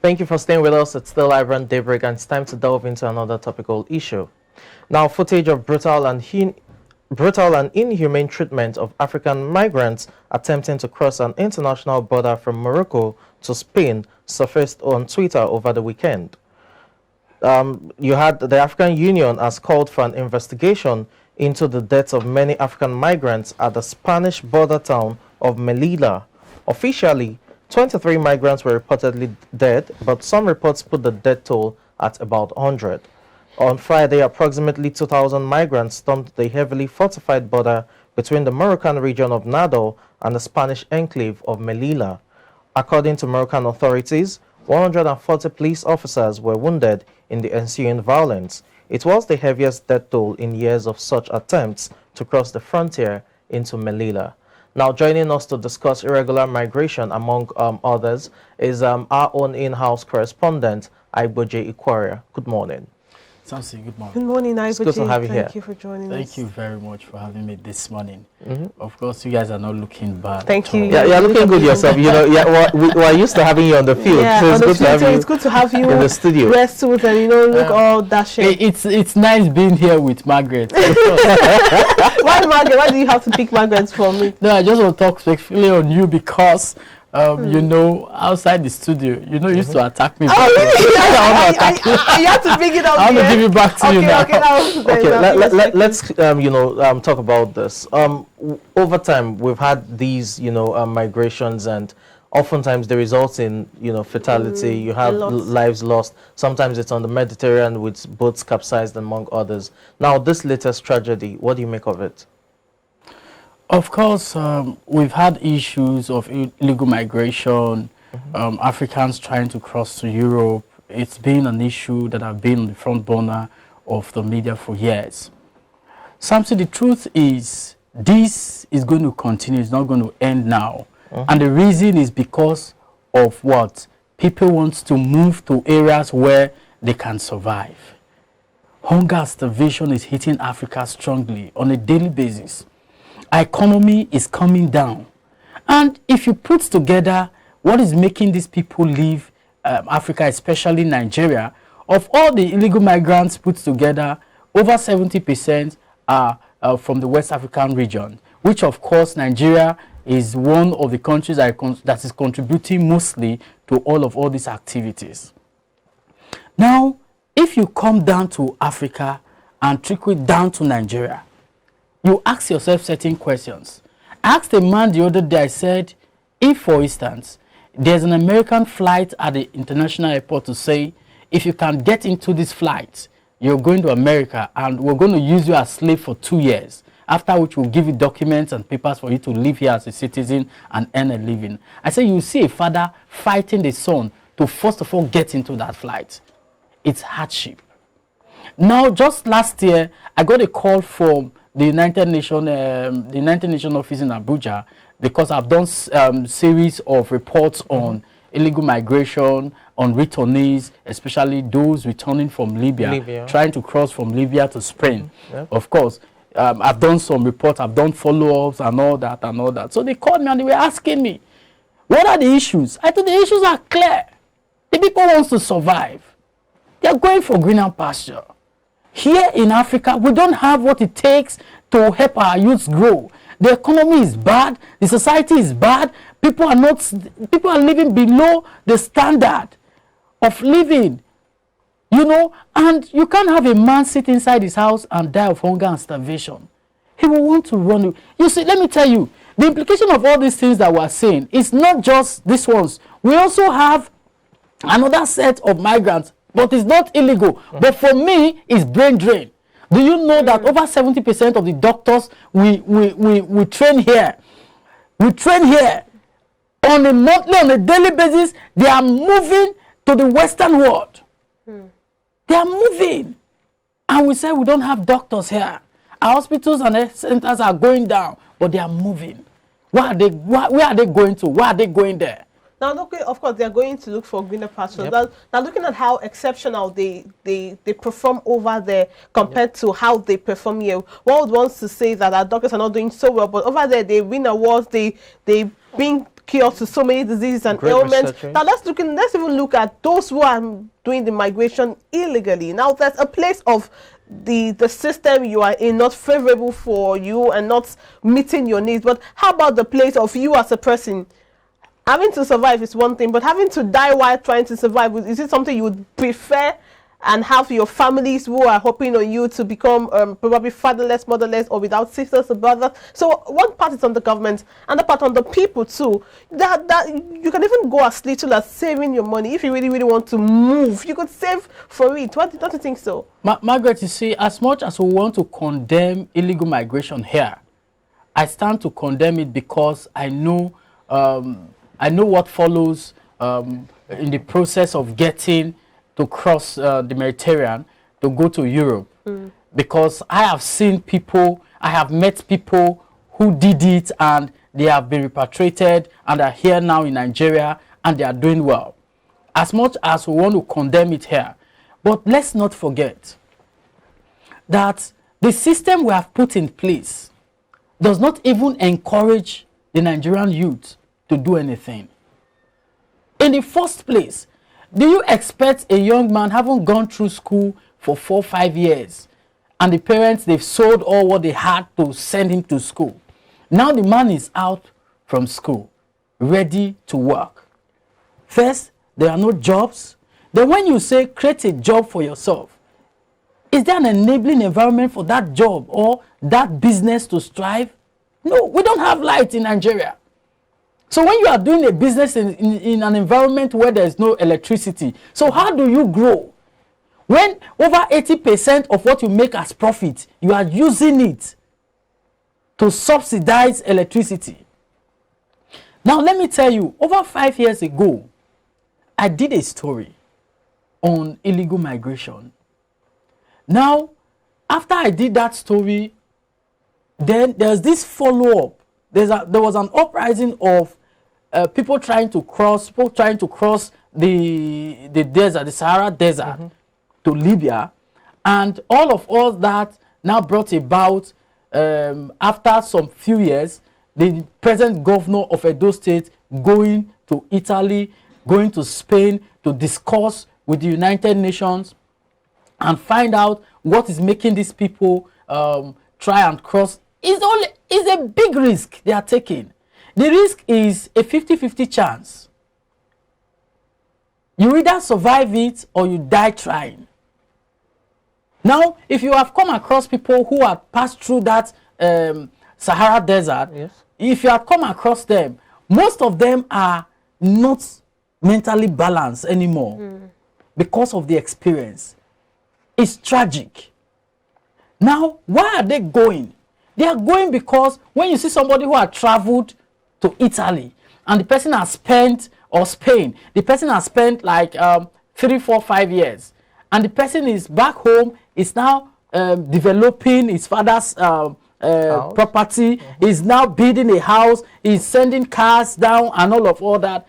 Thank you for staying with us. It's still iBrandTV, and it's time to delve into another topical issue. Now, footage of brutal and inhumane treatment of African migrants attempting to cross an international border from Morocco to Spain surfaced on Twitter over the weekend. You had the African Union has called for an investigation into the deaths of many African migrants at the Spanish border town of Melilla. Officially, 23 migrants were reportedly dead, but some reports put the death toll at about 100. On Friday, approximately 2,000 migrants stormed the heavily fortified border between the Moroccan region of Nador and the Spanish enclave of Melilla. According to Moroccan authorities, 140 police officers were wounded in the ensuing violence. It was the heaviest death toll in years of such attempts to cross the frontier into Melilla. Now, joining us to discuss irregular migration, among others, is our own in-house correspondent, iBrandTV. Good morning. Samson, good morning. Good morning, iBrandTV. It's good to have you here. Thank you for joining us. Thank you very much for having me this morning. Of course, you guys are not looking bad. Thank you. Yeah, you're looking good yourself. You know, yeah, we're used to having you on the field. Yeah, so it's good to have you in the studio. Dressed suit and look all dashing. It's nice being here with Margaret. Why Margaret? Why do you have to pick Margaret for me? No, I just want to talk specifically on you because you know, outside the studio, you know, you used to attack me. Oh, really? You have to bring it up. I'm going to give it back to you now. Okay, let's talk about this. Over time, we've had these, migrations, and oftentimes they result in, fatality. You have lives lost. Sometimes it's on the Mediterranean with boats capsized, among others. Now, this latest tragedy, what do you make of it? Of course, we've had issues of illegal migration, Africans trying to cross to Europe. It's been an issue that have been on the front burner of the media for years. Samson, the truth is, this is going to continue. It's not going to end now. And the reason is because of what? People want to move to areas where they can survive. Hunger and starvation is hitting Africa strongly on a daily basis. Our economy is coming down. And if you put together what is making these people leave Africa, especially Nigeria, of all the illegal migrants put together, over 70% are from the West African region, which of course Nigeria is one of the countries that is contributing mostly to all these activities. Now, if you come down to Africa and trickle down to Nigeria, you ask yourself certain questions. I asked a man the other day, I said, if for instance, there's an American flight at the international airport to say, if you can get into this flight, you're going to America and we're going to use you as slave for 2 years, after which we'll give you documents and papers for you to live here as a citizen and earn a living. I said, you see a father fighting the son to first of all get into that flight. It's hardship. Now, just last year, I got a call from the United Nations office in Abuja, because I've done series of reports on illegal migration, on returnees, especially those returning from Libya, trying to cross from Libya to Spain. Of course, I've done some reports, I've done follow-ups and all that. So they called me and they were asking me, what are the issues? I thought the issues are clear. The people want to survive. They're going for greener pasture. Here in Africa, we don't have what it takes to help our youths grow. The economy is bad. The society is bad. People are living below the standard of living. And you can't have a man sit inside his house and die of hunger and starvation. He will want to run. You see, let me tell you, the implication of all these things that we're saying is not just these ones. We also have another set of migrants, but it's not illegal. But for me, it's brain drain. Do you know that over 70% of the doctors we train here, on a monthly, on a daily basis, they are moving to the Western world. They are moving. And we say we don't have doctors here. Our hospitals and health centers are going down, but they are moving. Where are they going to? Why are they going there? Now, of course, they are going to look for greener pastures. Now, looking at how exceptional they perform over there compared to how they perform here, one would want to say that our doctors are not doing so well, but over there they win awards, they being cured to so many diseases and Great ailments. research. Now let's even look at those who are doing the migration illegally. Now there's a place of the system you are in not favorable for you and not meeting your needs. But how about the place of you as a person? Having to survive is one thing, but having to die while trying to survive, is it something you would prefer and have your families who are hoping on you to become probably fatherless, motherless, or without sisters or brothers? So one part is on the government, and the part on the people too. That you can even go as little as saving your money. If you really, really want to move, you could save for it. Don't you think so? Margaret, you see, as much as we want to condemn illegal migration here, I stand to condemn it because I know what follows in the process of getting to cross the Mediterranean to go to Europe. Because I have seen people, I have met people who did it and they have been repatriated and are here now in Nigeria and they are doing well. As much as we want to condemn it here, but let's not forget that the system we have put in place does not even encourage the Nigerian youth to do anything. In the first place, do you expect a young man having gone through school for 4 or 5 years and the parents, they've sold all what they had to send him to school? Now the man is out from school, ready to work. First, there are no jobs. Then when you say create a job for yourself, is there an enabling environment for that job or that business to strive? No, we don't have light in Nigeria. So when you are doing a business in an environment where there is no electricity, so how do you grow? When over 80% of what you make as profit, you are using it to subsidize electricity. Now let me tell you, over 5 years ago, I did a story on illegal migration. Now, after I did that story, then there's this follow-up. There was an uprising of people trying to cross the desert, the Sahara Desert, to Libya, and all that now brought about after some few years, the present governor of Edo State going to Italy, going to Spain to discuss with the United Nations and find out what is making these people try and cross. It's a big risk they are taking. The risk is a 50-50 chance. You either survive it or you die trying. Now, if you have come across people who have passed through that Sahara Desert, yes, if you have come across them, most of them are not mentally balanced anymore because of the experience. It's tragic. Now, why are they going? They are going because when you see somebody who has traveled to Italy and the person has spent, or Spain, the person has spent like 3, 4, 5 years, and the person is back home, is now developing his father's property, is now building a house, is sending cars down and all that.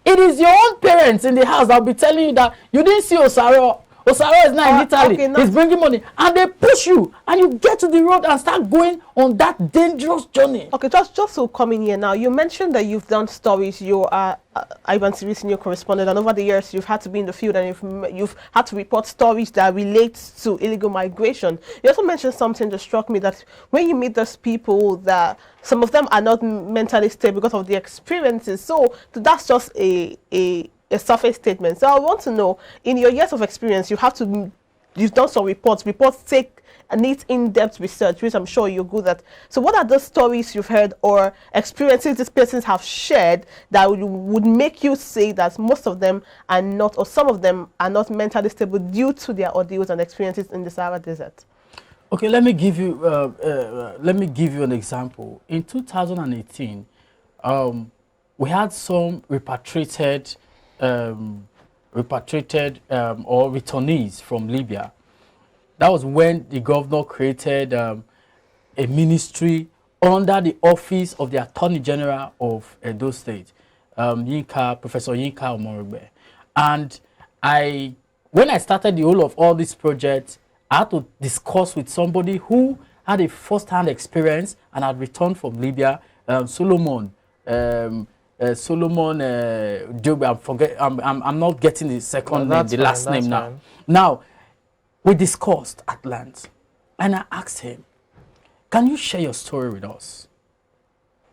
It is your own parents in the house that will be telling you that you didn't see Osaro. Osaro is now in Italy. Okay, he's bringing money, and they push you, and you get to the road and start going on that dangerous journey. Okay, just to come in here now, you mentioned that you've done stories. You are iBrandTV senior correspondent, and over the years you've had to be in the field and you've had to report stories that relate to illegal migration. You also mentioned something that struck me, that when you meet those people, that some of them are not mentally stable because of the experiences. So that's just a surface statement. So I want to know, in your years of experience, you've done some reports. Reports take needs in-depth research, which I'm sure you're good at. So what are those stories you've heard or experiences these persons have shared that would make you say that most of them are not, or some of them are not mentally stable due to their ordeals and experiences in the Sahara Desert? Okay, let me give you an example. In 2018, we had some repatriated or returnees from Libya. That was when the governor created a ministry under the office of the Attorney General of Edo State, Professor Yinka Omorogbe. And when I started the whole of all these projects, I had to discuss with somebody who had a first-hand experience and had returned from Libya, Solomon Solomon Job. I'm not getting the second name, the last name now. Fine. Now, we discussed at length, and I asked him, "Can you share your story with us?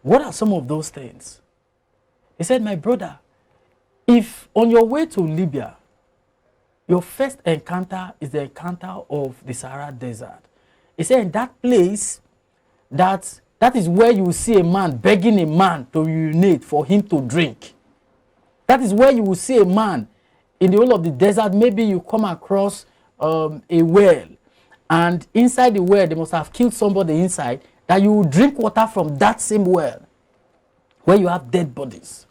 What are some of those things?" He said, "My brother, if on your way to Libya, your first encounter is the encounter of the Sahara Desert." He said, "In that place, that is where you will see a man begging a man to urinate for him to drink. That is where you will see a man in the whole of the desert. Maybe you come across a well, and inside the well, they must have killed somebody inside, that you will drink water from that same well where you have dead bodies."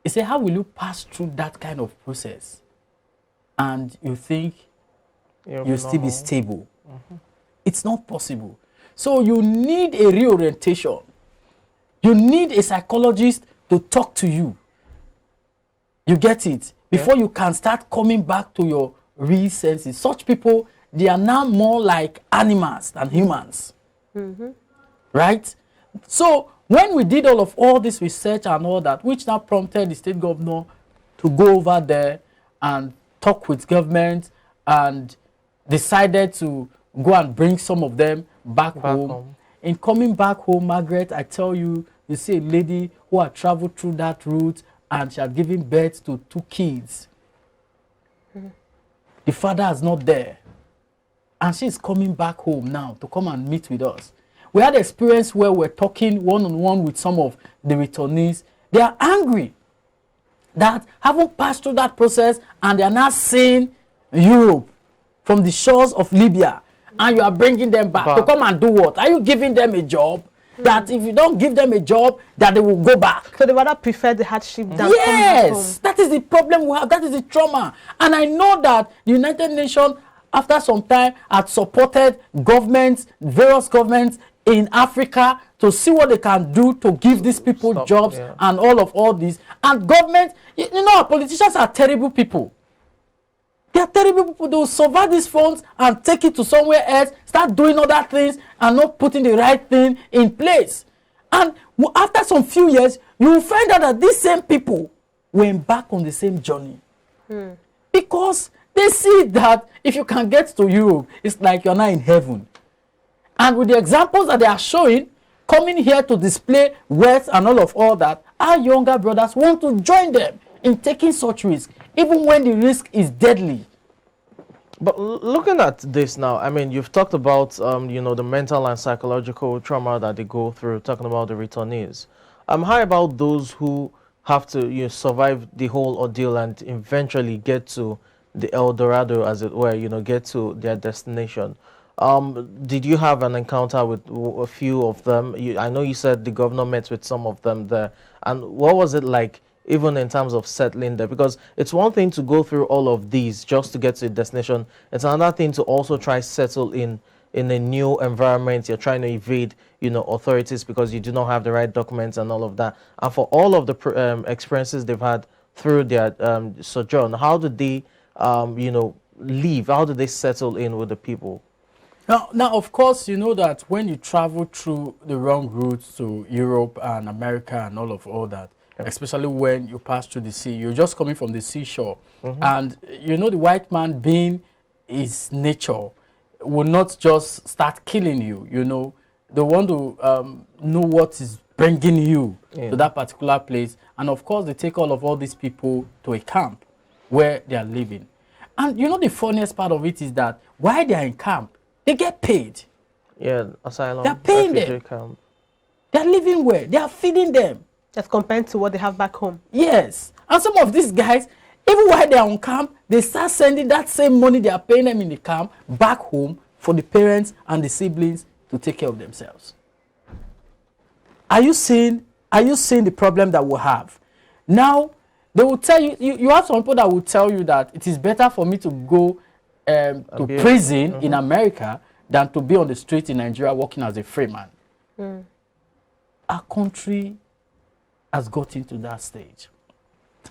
He said, "How will you pass through that kind of process and you think you'll still be stable?" It's not possible. So you need a reorientation. You need a psychologist to talk to you. You get it? Before you can start coming back to your real senses. Such people, they are now more like animals than humans. Right? So when we did all this research and all that, which now prompted the state governor to go over there and talk with government, and decided to go and bring some of them back home. In coming back home, Margaret, I tell you, you see a lady who had traveled through that route and she had given birth to 2 kids. The father is not there. And she's coming back home now to come and meet with us. We had experience where we're talking one-on-one with some of the returnees. They are angry that haven't passed through that process, and they are now seeing Europe from the shores of Libya, and you are bringing them back to come and do what? Are you giving them a job? That if you don't give them a job, that they will go back. So they rather prefer the hardship than yes, coming back home. That is the problem we have. That is the trauma. And I know that the United Nations, after some time, had supported governments, various governments in Africa, to see what they can do to give these people jobs and all this. And government, you know, our politicians are terrible people. They are terrible people. They will survive these funds and take it to somewhere else, start doing other things and not putting the right thing in place. And after some few years, you will find out that these same people went back on the same journey. Because they see that if you can get to Europe, it's like you're not in heaven. And with the examples that they are showing, coming here to display wealth and all that, our younger brothers want to join them in taking such risk, even when the risk is deadly. But looking at this now, I mean, you've talked about, you know, the mental and psychological trauma that they go through, talking about the returnees. How about those who have to survive the whole ordeal and eventually get to the El Dorado, as it were, get to their destination? Did you have an encounter with a few of them? I know you said the governor met with some of them there. And what was it like, even in terms of settling there? Because it's one thing to go through all of these just to get to a destination. It's another thing to also try settle in a new environment. You're trying to evade, authorities because you do not have the right documents and all of that. And for all of the experiences they've had through their sojourn, how did they, leave? How did they settle in with the people? Now, of course, you know that when you travel through the wrong routes to Europe and America and all that, especially when you pass through the sea, you're just coming from the seashore. And, the white man, being his nature, will not just start killing you, They want to know what is bringing you to that particular place. And, of course, they take all these people to a camp where they are living. And, the funniest part of it is that while they are in camp, they get paid. Yeah, asylum. They're paying them. Camp. They're living well. They are feeding them. As compared to what they have back home. Yes. And some of these guys, even while they are on camp, they start sending that same money they are paying them in the camp back home for the parents and the siblings to take care of themselves. Are you seeing the problem that we have? Now, they will tell you, you have some people that will tell you that it is better for me to go to prison in America than to be on the street in Nigeria working as a free man. Our country has got into that stage.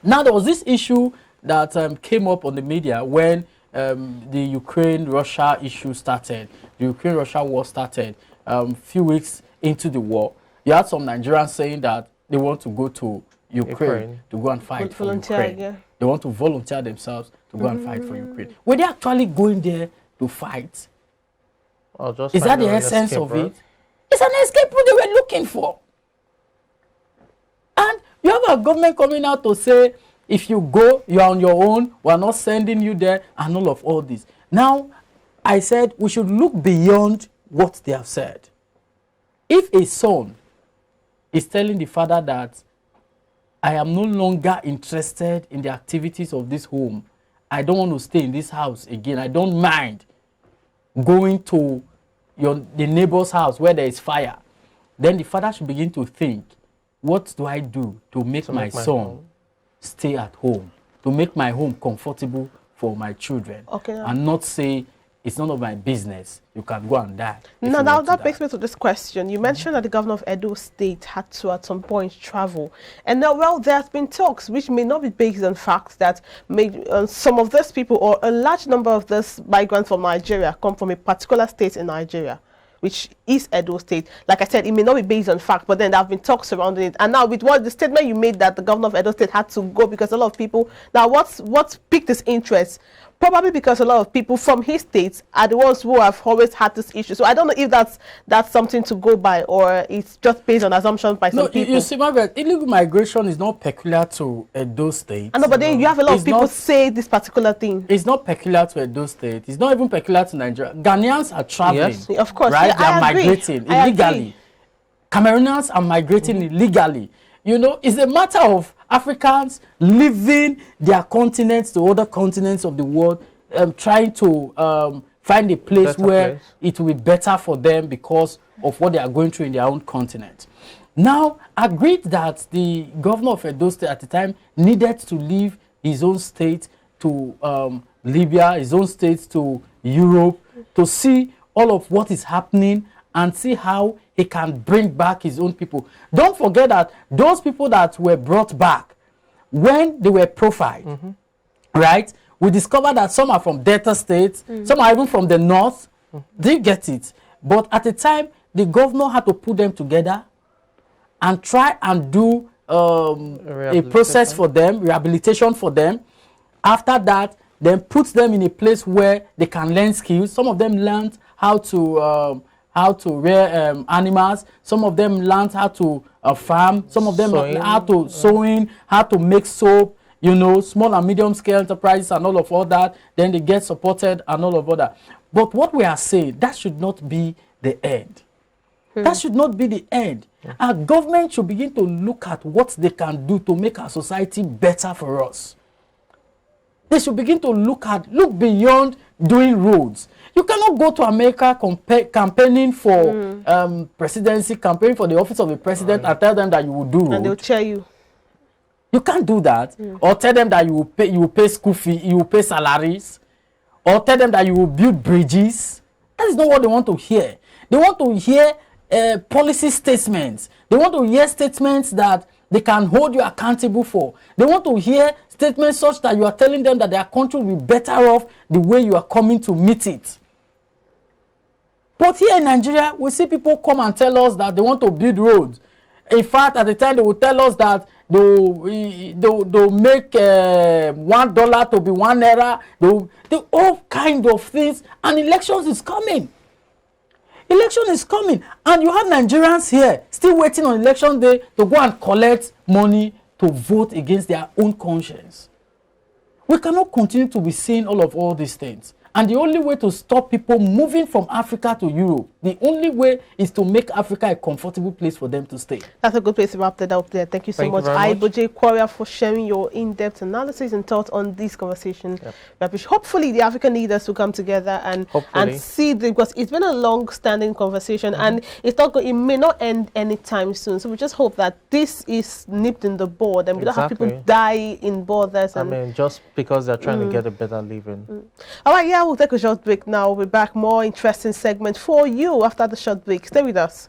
Now, there was this issue that came up on the media when the Ukraine-Russia issue started. The Ukraine-Russia war started a few weeks into the war. You had some Nigerians saying that they want to go to Ukraine to go and fight for Ukraine. Yeah. They want to volunteer themselves to go and fight for Ukraine. Were they actually going there to fight? Or just Is that the essence of it? It's an escape route they were looking for. And you have a government coming out to say, if you go, you're on your own, we're not sending you there, and all this. Now, I said we should look beyond what they have said. If a son is telling the father that I am no longer interested in the activities of this home, I don't want to stay in this house again, I don't mind going to the neighbor's house where there is fire, then the father should begin to think, what do I do to make my son stay at home, to make my home comfortable for my children, and not say it's none of my business, you can go and die. Now that brings me to this question. You mentioned that the governor of Edo State had to at some point travel, and now, well, there's been talks which may not be based on facts that some of these people, or a large number of these migrants from Nigeria, come from a particular state in Nigeria, which is Edo State. Like I said, it may not be based on fact, but then there have been talks surrounding it. And now with what the statement you made that the governor of Edo State had to go because a lot of people, now what's piqued his interest? Probably because a lot of people from his states are the ones who have always had this issue. So I don't know if that's something to go by, or it's just based on assumptions by some people. You see, Margaret, illegal migration is not peculiar to Edo State. I know, but then you have a lot of people say this particular thing. It's not peculiar to Edo State. It's not even peculiar to Nigeria. Ghanaians are traveling. Yes, of course. Right? Yeah, they are migrating illegally. Cameroonians are migrating illegally. You know, it's a matter of Africans leaving their continents to other continents of the world, trying to find a place where it will be better for them because of what they are going through in their own continent. Now, agreed that the governor of Edo State at the time needed to leave his own state to Libya, his own state to Europe, to see all of what is happening and see how he can bring back his own people. Don't forget that those people that were brought back, when they were profiled, right, we discovered that some are from Delta states, some are even from the north. Do you get it? But at the time, the governor had to put them together and try and do a process for them, rehabilitation for them. After that, then put them in a place where they can learn skills. Some of them learned how to rear animals. Some of them learned how to farm. Some of them how to sewing, how to make soap, you know, small and medium scale enterprises and all that. Then they get supported and all of that. But what we are saying, that should not be the end. That should not be the end. Our government should begin to look at what they can do to make our society better for us. They should begin to look beyond doing roads. You cannot go to America campaigning for presidency, campaigning for the office of the president, and tell them that you will do road. And they'll cheer you. You can't do that. Or tell them that you will pay school fee, you will pay salaries, or tell them that you will build bridges. That is not what they want to hear. They want to hear policy statements. They want to hear statements that they can hold you accountable for. They want to hear statements such that you are telling them that their country will be better off the way you are coming to meet it. But here in Nigeria, we see people come and tell us that they want to build roads. In fact, at the time, they will tell us that they'll make $1 to be £1. They all kind of things. And elections is coming. Election is coming. And you have Nigerians here still waiting on election day to go and collect money to vote against their own conscience. We cannot continue to be saying all these things. And the only way to stop people moving from Africa to Europe, the only way is to make Africa a comfortable place for them to stay. That's a good place to wrap that up there. Thank you so much, Iboje Quaria, for sharing your in-depth analysis and thoughts on this conversation. Hopefully, the African leaders will come together and see, because it's been a long-standing conversation, and it may not end anytime soon. So we just hope that this is nipped in the bud, and we don't have people die in borders. And, I mean, just because they're trying to get a better living. All right, yeah, we'll take a short break now. We'll be back. More interesting segment for you after the short break. Stay with us.